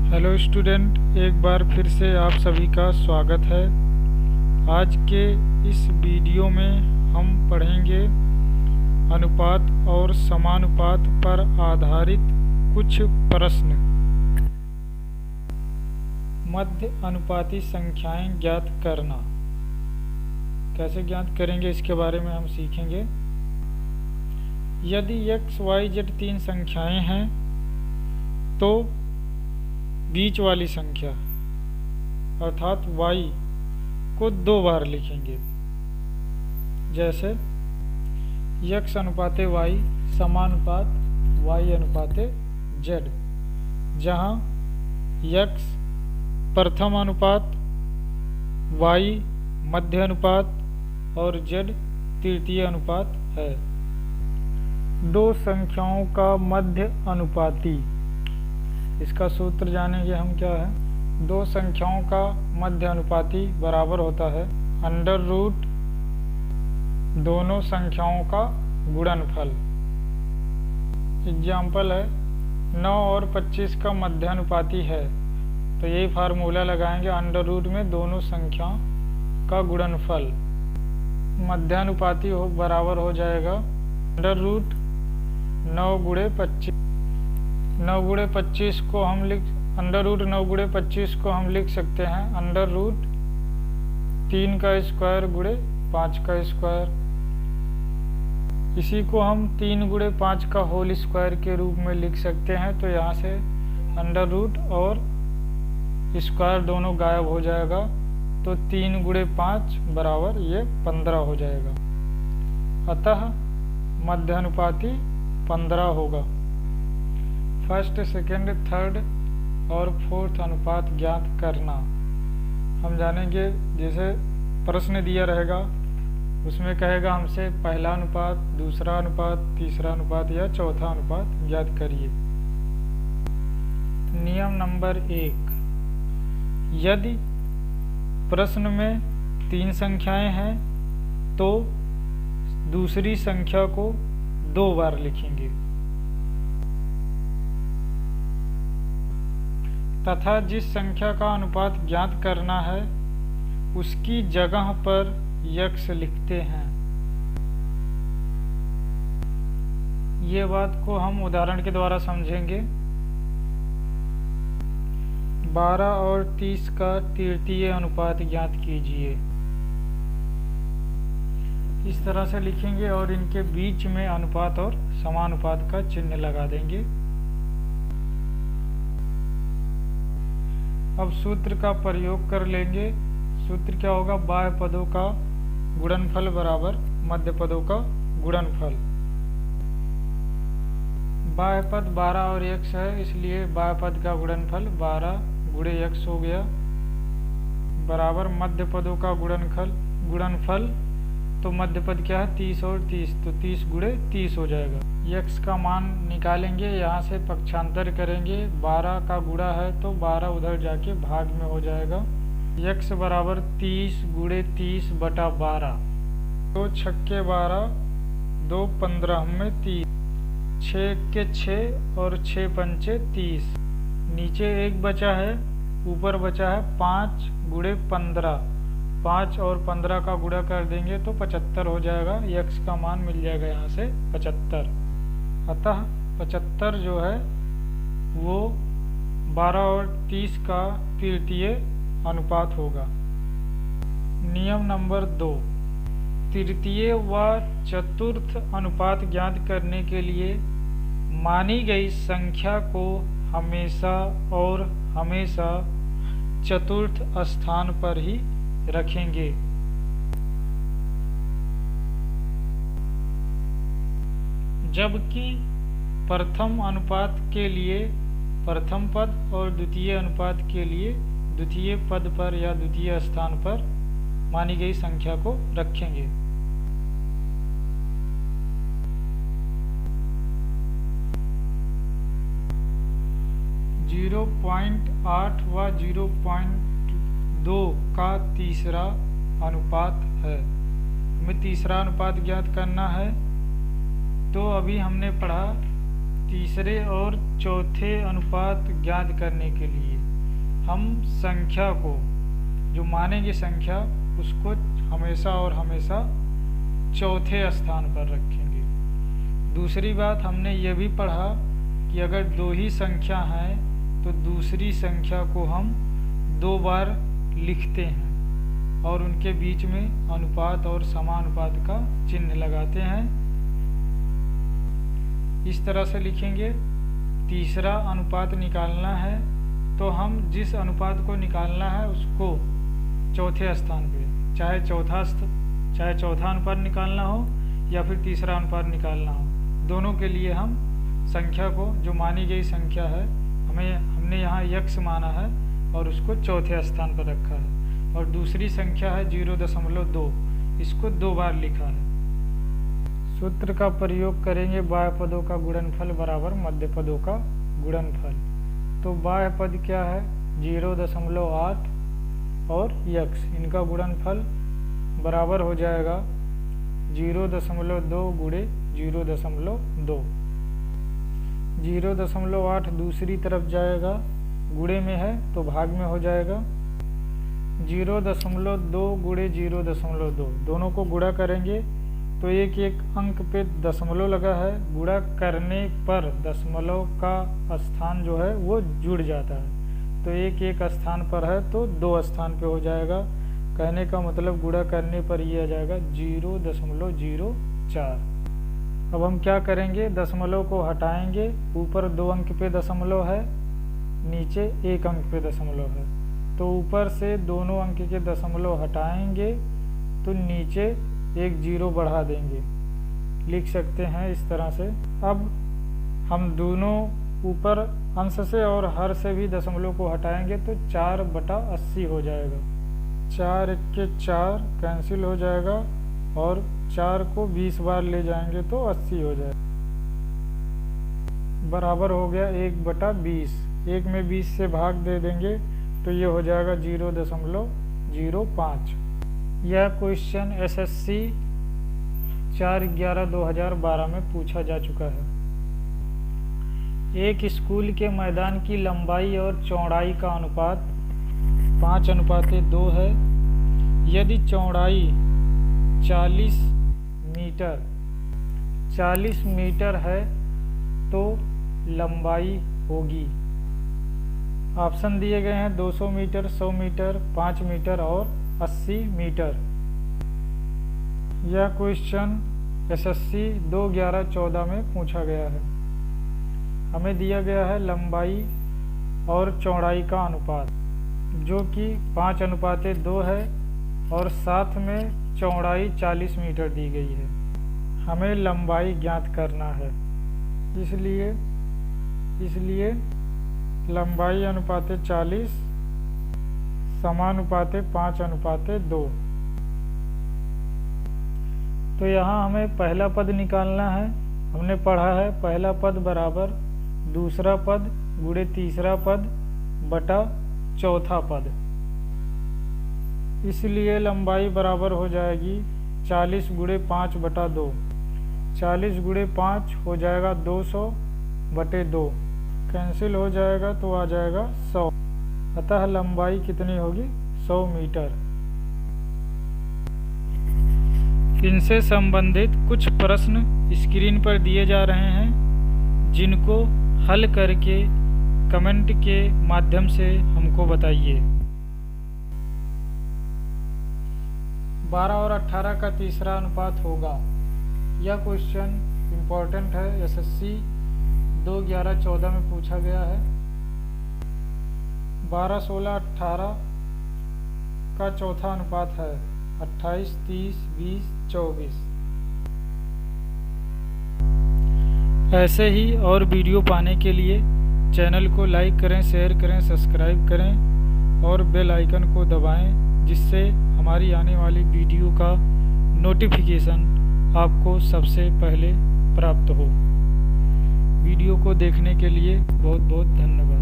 Hello student, एक बार फिर से आप सभी का स्वागत है। आज के इस वीडियो में हम पढ़ेंगे अनुपात और समानुपात पर आधारित कुछ प्रश्न। मध्य अनुपाती संख्याएं ज्ञात करना। कैसे ज्ञात करेंगे इसके बारे में हम सीखेंगे। यदि x, y, z तीन संख्याएं हैं तो बीच वाली संख्या अर्थात y को 2 बार लिखेंगे। जैसे x अनुपाते y समानुपात y अनुपाते z, जहाँ x प्रथम अनुपात, y मध्य अनुपात और z तृतीय अनुपात है। दो संख्याओं का मध्य अनुपाती, इसका सूत्र जानेंगे हम क्या है। दो संख्याओं का मध्य अनुपाती बराबर होता है अंडर रूट दोनों संख्याओं का गुणनफल। एग्जाम्पल है 9 और 25 का मध्य अनुपाती है, तो यही फार्मूला लगाएंगे अंडर रूट में दोनों संख्याओं का गुणनफल। मध्यानुपाती बराबर हो जाएगा अंडर रूट 9 गुणे 25। 9 गुणे 25 को हम अंडर रूट 9 गुणे 25 को हम लिख सकते हैं अंडर रूट 3 का स्क्वायर गुणे 5 का स्क्वायर। इसी को हम 3 गुणे 5 का होल स्क्वायर के रूप में लिख सकते हैं। तो यहाँ से अंडर रूट और स्क्वायर दोनों गायब हो जाएगा, तो 3 गुणे 5 बराबर ये 15 हो जाएगा। अतः मध्यानुपाती 15 होगा। फर्स्ट, सेकंड, थर्ड और फोर्थ अनुपात ज्ञात करना हम जानेंगे। जैसे प्रश्न दिया रहेगा उसमें कहेगा हमसे पहला अनुपात, दूसरा अनुपात, तीसरा अनुपात या चौथा अनुपात ज्ञात करिए। नियम नंबर 1, यदि प्रश्न में 3 संख्याएं हैं तो दूसरी संख्या को 2 बार लिखेंगे तथा जिस संख्या का अनुपात ज्ञात करना है उसकी जगह पर x लिखते हैं। ये बात को हम उदाहरण के द्वारा समझेंगे। 12 और 30 का तृतीय अनुपात ज्ञात कीजिए। इस तरह से लिखेंगे और इनके बीच में अनुपात और समानुपात का चिन्ह लगा देंगे। अब सूत्र का प्रयोग कर लेंगे। सूत्र क्या होगा? बाह्य पदों का गुणनफल बराबर मध्य पदों का गुणनफल। बाह्य पद 12 और x है, इसलिए बाह्य पद का गुणनफल 12 गुणे x हो गया बराबर मध्य पदों का गुणनफल। तो मध्य पद क्या है? 30 और 30, तो 30 गुणे 30 हो जाएगा। x का मान निकालेंगे, यहाँ से पक्षांतर करेंगे। 12 का गुणा है तो 12 उधर जाके भाग में हो जाएगा। x बराबर 30 गुणे 30 बटा 12। 2 छक्के 12, 2 15 में 30, 6 के 6 और 6 पंचे 30। नीचे 1 बचा है, ऊपर बचा है 5 गुणे 15। 5 और 15 का गुणा कर देंगे तो 75 हो जाएगा। x का मान मिल जाएगा यहाँ से 75। अतः 75 जो है वो 12 और 30 का तृतीय अनुपात होगा। नियम नंबर 2, तृतीय व चतुर्थ अनुपात ज्ञात करने के लिए मानी गई संख्या को हमेशा और हमेशा चतुर्थ स्थान पर ही रखेंगे। जबकि प्रथम अनुपात के लिए प्रथम पद और द्वितीय अनुपात के लिए द्वितीय पद पर या द्वितीय स्थान पर मानी गई संख्या को रखेंगे। जीरो 0.8 व 0.2 का तीसरा अनुपात है। हमें तीसरा अनुपात ज्ञात करना है। तो अभी हमने पढ़ा तीसरे और चौथे अनुपात ज्ञात करने के लिए हम संख्या को, जो मानेंगे संख्या, उसको हमेशा और हमेशा चौथे स्थान पर रखेंगे। दूसरी बात, हमने ये भी पढ़ा कि अगर दो ही संख्या हैं तो दूसरी संख्या को हम 2 बार लिखते हैं और उनके बीच में अनुपात और समानुपात का चिन्ह लगाते हैं। इस तरह से लिखेंगे। तीसरा अनुपात निकालना है तो हम जिस अनुपात को निकालना है उसको चौथे स्थान पे, चाहे चौथा अनुपात निकालना हो या फिर तीसरा अनुपात निकालना हो, दोनों के लिए हम संख्या को, जो मानी गई संख्या है, हमने यहाँ x माना है और उसको चौथे स्थान पर रखा है। और दूसरी संख्या है 0.2, इसको 2 बार लिखा है। सूत्र का प्रयोग करेंगे, बाह्य पदों का गुणनफल बराबर मध्य पदों का गुणनफल। तो बाह्य पद क्या है? 0.8 और x, इनका गुणनफल बराबर हो जाएगा 0.2 गुणे 0.2। 0.8 दूसरी तरफ जाएगा, गुणे में है तो भाग में हो जाएगा। 0.2 गुणे 0.2, दोनों को गुणा करेंगे तो एक एक अंक पे दशमलव लगा है, गुणा करने पर दशमलव का स्थान जो है वो जुड़ जाता है, तो एक एक स्थान पर है तो 2 स्थान पे हो जाएगा। कहने का मतलब गुणा करने पर ये आ जाएगा 0.04। अब हम क्या करेंगे, दशमलव को हटाएंगे, ऊपर 2 अंक पे दशमलव है, नीचे 1 अंक पे दशमलव है, तो ऊपर से दोनों अंक के दशमलव हटाएंगे तो नीचे 1 0 बढ़ा देंगे, लिख सकते हैं इस तरह से। अब हम दोनों ऊपर अंश से और हर से भी दशमलव को हटाएंगे तो 4/80 हो जाएगा। 4 1 4 कैंसिल हो जाएगा और 4 को 20 बार ले जाएंगे तो 80 हो जाएगा, बराबर हो गया 1/20। 1 में 20 से भाग दे देंगे तो ये हो जाएगा 0.05। यह क्वेश्चन SSC 4/11/2012 में पूछा जा चुका है। एक स्कूल के मैदान की लंबाई और चौड़ाई का अनुपात 5:2 है। यदि चौड़ाई 40 मीटर है तो लंबाई होगी। ऑप्शन दिए गए हैं 200 मीटर, 100 मीटर, 5 मीटर और 80 मीटर। यह क्वेश्चन SSC 2/11/14 में पूछा गया है। हमें दिया गया है लंबाई और चौड़ाई का अनुपात जो कि 5:2 है और साथ में चौड़ाई 40 मीटर दी गई है। हमें लंबाई ज्ञात करना है, इसलिए लंबाई अनुपाते 40 समानुपाते 5:2। तो यहाँ हमें पहला पद निकालना है। हमने पढ़ा है पहला पद बराबर दूसरा पद गुणे तीसरा पद बटा चौथा पद, इसलिए लंबाई बराबर हो जाएगी 40 गुणे 5/2। 40 गुणे 5 हो जाएगा 200/2, कैंसिल हो जाएगा तो आ जाएगा 100। अतः लंबाई कितनी होगी? 100 मीटर। इनसे संबंधित कुछ प्रश्न स्क्रीन पर दिए जा रहे हैं, जिनको हल करके कमेंट के माध्यम से हमको बताइए। 12 और 18 का तीसरा अनुपात होगा। यह क्वेश्चन इम्पोर्टेंट है, SSC 2/11/14 में पूछा गया है। 12, 16, 18 का चौथा अनुपात है 28, 30, 20, 24। ऐसे ही और वीडियो पाने के लिए चैनल को लाइक करें, शेयर करें, सब्सक्राइब करें और बेल आइकन को दबाएं, जिससे हमारी आने वाली वीडियो का नोटिफिकेशन आपको सबसे पहले प्राप्त हो। वीडियो को देखने के लिए बहुत बहुत धन्यवाद।